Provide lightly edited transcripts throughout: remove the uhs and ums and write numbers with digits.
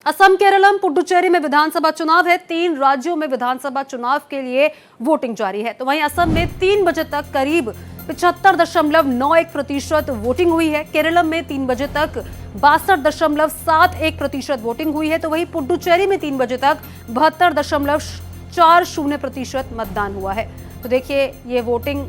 असम, केरलम, पुडुचेरी में विधानसभा चुनाव है। 3 राज्यों में विधानसभा चुनाव के लिए वोटिंग जारी है। तो वहीं असम में 3 बजे तक करीब 75.91% वोटिंग हुई है। केरलम में 3 बजे तक 62.71% वोटिंग हुई है। तो वहीं पुडुचेरी में 3 बजे तक 72.40% मतदान हुआ है। तो देखिए, ये वोटिंग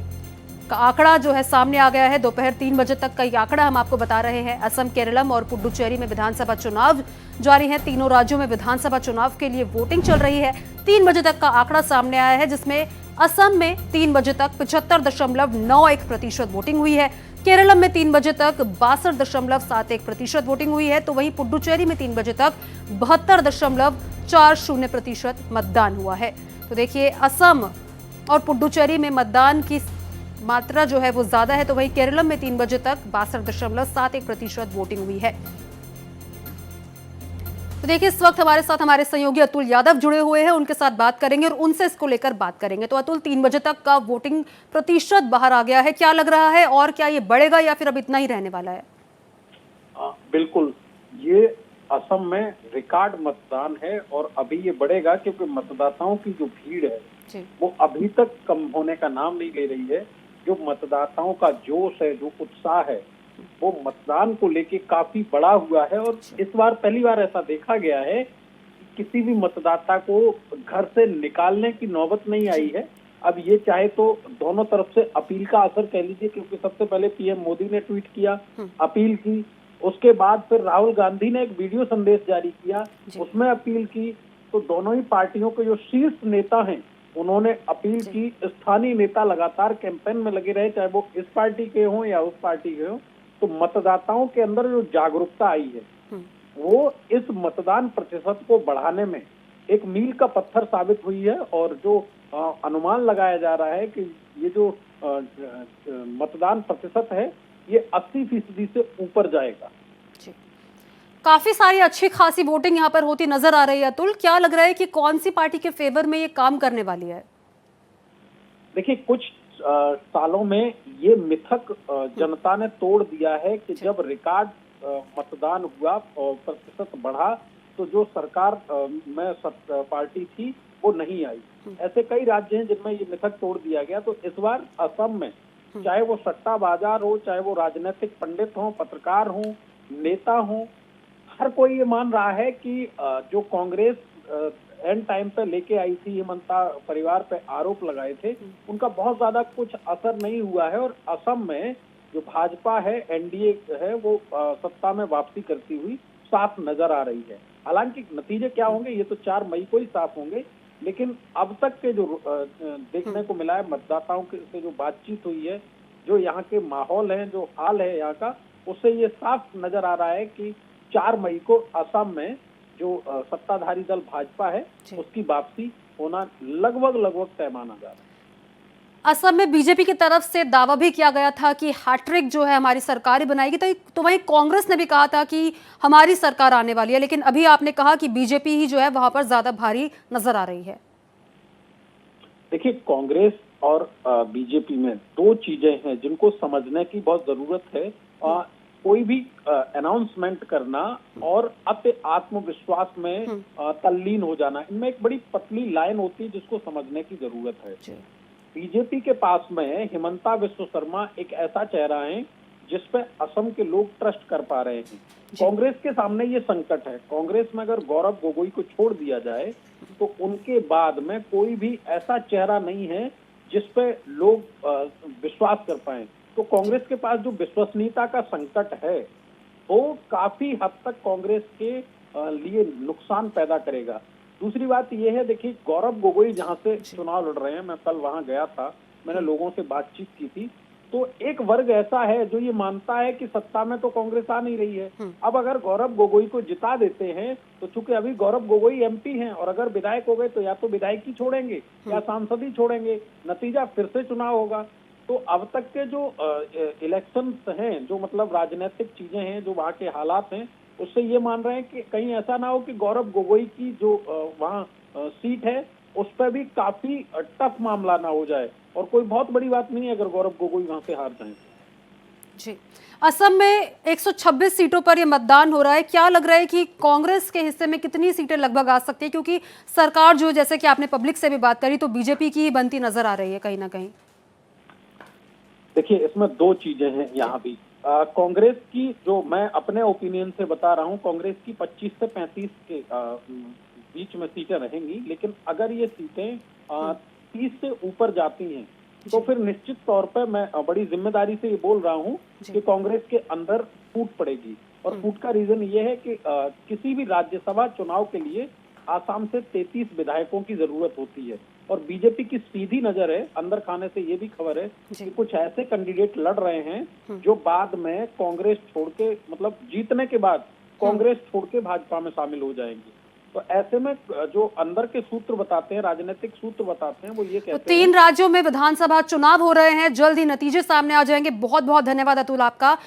का आंकड़ा जो है सामने आ गया है। दोपहर 3 बजे तक का ये आंकड़ा हम आपको बता रहे हैं। असम, केरलम और पुडुचेरी में विधानसभा चुनाव जारी है। तीनों राज्यों में विधानसभा चुनाव के लिए वोटिंग चल रही है। 3 बजे तक का आंकड़ा सामने आया है, जिसमें असम में 3 बजे तक 75.91% वोटिंग हुई है। केरलम में 3 बजे तक 62.71% वोटिंग हुई है। तो वहीं पुडुचेरी में 3 बजे तक 72.40% मतदान हुआ है। तो देखिए, असम और पुडुचेरी में मतदान की मात्रा जो है वो ज्यादा है। तो वहीं केरलम में 3 बजे तक 62.71% वोटिंग हुई है। तो देखिए, इस वक्त हमारे साथ हमारे सहयोगी अतुल यादव जुड़े हुए हैं। उनके साथ बात करेंगे और उनसे इसको लेकर बात करेंगे। तो अतुल, 3 बजे तक का वोटिंग प्रतिशत बाहर आ गया है, क्या लग रहा है और क्या ये बढ़ेगा या फिर अब इतना ही रहने वाला है? बिल्कुल, ये असम में रिकॉर्ड मतदान है और अभी ये बढ़ेगा, क्योंकि मतदाताओं की जो भीड़ है वो अभी तक कम होने का नाम नहीं ले रही है। जो मतदाताओं का जोश है, जो उत्साह है, वो मतदान को लेके काफी बड़ा हुआ है। और इस बार पहली बार ऐसा देखा गया है कि किसी भी मतदाता को घर से निकालने की नौबत नहीं आई है। अब ये चाहे तो दोनों तरफ से अपील का असर कह लीजिए, क्योंकि सबसे पहले पीएम मोदी ने ट्वीट किया, अपील की, उसके बाद फिर राहुल गांधी ने एक वीडियो संदेश जारी किया, उसमें अपील की। तो दोनों ही पार्टियों के जो शीर्ष नेता हैं उन्होंने अपील की। स्थानीय नेता लगातार कैंपेन में लगे रहे, चाहे वो इस पार्टी के हों या उस पार्टी के हों। तो मतदाताओं के अंदर जो जागरूकता आई है वो इस मतदान प्रतिशत को बढ़ाने में एक मील का पत्थर साबित हुई है। और जो अनुमान लगाया जा रहा है कि ये जो मतदान प्रतिशत है ये 80% से ऊपर जाएगा। काफी सारी अच्छी खासी वोटिंग यहाँ पर होती नजर आ रही है। अतुल, क्या लग रहा है कि कौन सी पार्टी के फेवर में ये काम करने वाली है? देखिए, कुछ सालों में ये मिथक जनता ने तोड़ दिया है कि जब रिकॉर्ड मतदान हुआ और प्रतिशत बढ़ा तो जो सरकार में पार्टी थी वो नहीं आई। ऐसे कई राज्य हैं जिनमें ये मिथक तोड़ दिया गया। तो इस बार असम में चाहे वो सट्टा बाजार हो, चाहे वो राजनीतिक पंडित हों, पत्रकार हों, नेता हों, हर कोई ये मान रहा है कि जो कांग्रेस एंड टाइम पे लेके आई थी, हेमंता परिवार पे आरोप लगाए थे, उनका बहुत ज्यादा कुछ असर नहीं हुआ है। और असम में जो भाजपा है, एनडीए है, वो सत्ता में वापसी करती हुई साफ नजर आ रही है। हालांकि नतीजे क्या होंगे ये तो 4 मई को ही साफ होंगे, लेकिन अब तक के जो देखने को मिला है, मतदाताओं से जो बातचीत हुई है, जो यहाँ के माहौल है, जो हाल है यहाँ का, उससे ये साफ नजर आ रहा है कि 4 मई को असम में जो सत्ताधारी दल भाजपा है उसकी वापसी होना लगभग तय माना जा रहा है। असम में बीजेपी की तरफ से दावा भी किया गया था कि हैट्रिक जो है हमारी सरकार ही बनाएगी। तो वहीं कांग्रेस ने भी कहा था कि हमारी सरकार आने वाली है, लेकिन अभी आपने कहा कि बीजेपी ही जो है वहां पर ज्यादा भारी नजर आ रही है। देखिए, कांग्रेस और बीजेपी में 2 चीजें हैं जिनको समझने की बहुत जरूरत है। कोई भी अनाउंसमेंट करना और आत्मविश्वास में तल्लीन हो जाना, इनमें एक बड़ी पतली लाइन होती है जिसको समझने की जरूरत है। बीजेपी के पास में हिमंता बिस्वा शर्मा एक ऐसा चेहरा है जिसपे असम के लोग ट्रस्ट कर पा रहे हैं। कांग्रेस के सामने ये संकट है। कांग्रेस में अगर गौरव गोगोई को छोड़ दिया जाए तो उनके बाद में कोई भी ऐसा चेहरा नहीं है जिसपे लोग विश्वास कर पाए। तो कांग्रेस के पास जो विश्वसनीयता का संकट है वो काफी हद तक कांग्रेस के लिए नुकसान पैदा करेगा। दूसरी बात यह है, देखिए, गौरव गोगोई जहां से चुनाव लड़ रहे हैं, मैं कल वहां गया था, मैंने लोगों से बातचीत की थी। तो एक वर्ग ऐसा है जो ये मानता है कि सत्ता में तो कांग्रेस आ नहीं रही है। अब अगर गौरव गोगोई को जिता देते हैं तो चूंकि अभी गौरव गोगोई एमपी हैं और अगर विधायक हो गए तो या तो विधायक ही छोड़ेंगे या सांसद ही छोड़ेंगे, नतीजा फिर से चुनाव होगा। तो अब तक के जो इलेक्शंस हैं, जो मतलब राजनीतिक चीजें हैं, जो वहाँ के हालात हैं, उससे ये मान रहे हैं कि कहीं ऐसा ना हो कि गौरव गोगोई की जो वहाँ सीट है उस पर भी काफी टफ मामला ना हो जाए। और कोई बहुत बड़ी बात नहीं है अगर गौरव गोगोई वहां से हार जाए। जी, असम में 126 सीटों पर ये मतदान हो रहा है। क्या लग रहा है कि कांग्रेस के हिस्से में कितनी सीटें लगभग आ सकती है, क्योंकि सरकार जो जैसे कि आपने पब्लिक से भी बात करी तो बीजेपी की ही बनती नजर आ रही है कहीं ना कहीं। देखिए, इसमें दो चीजें हैं यहाँ भी। कांग्रेस की, जो मैं अपने ओपिनियन से बता रहा हूँ, कांग्रेस की 25 से 35 के बीच में सीटें रहेंगी। लेकिन अगर ये सीटें 30 से ऊपर जाती हैं तो फिर निश्चित तौर पर मैं बड़ी जिम्मेदारी से ये बोल रहा हूँ कि कांग्रेस के अंदर फूट पड़ेगी। और फूट का रीजन ये है कि किसी भी राज्यसभा चुनाव के लिए आसाम से 33 विधायकों की जरूरत होती है। और बीजेपी की सीधी नजर है, अंदर खाने से ये भी खबर है कि कुछ ऐसे कैंडिडेट लड़ रहे हैं जो बाद में कांग्रेस छोड़ के, मतलब जीतने के बाद कांग्रेस छोड़ के भाजपा में शामिल हो जाएंगे। तो ऐसे में जो अंदर के सूत्र बताते हैं, राजनीतिक सूत्र बताते हैं, वो ये कहते हैं। 3 राज्यों में विधानसभा चुनाव हो रहे हैं, जल्द ही नतीजे सामने आ जाएंगे। बहुत बहुत धन्यवाद अतुल आपका।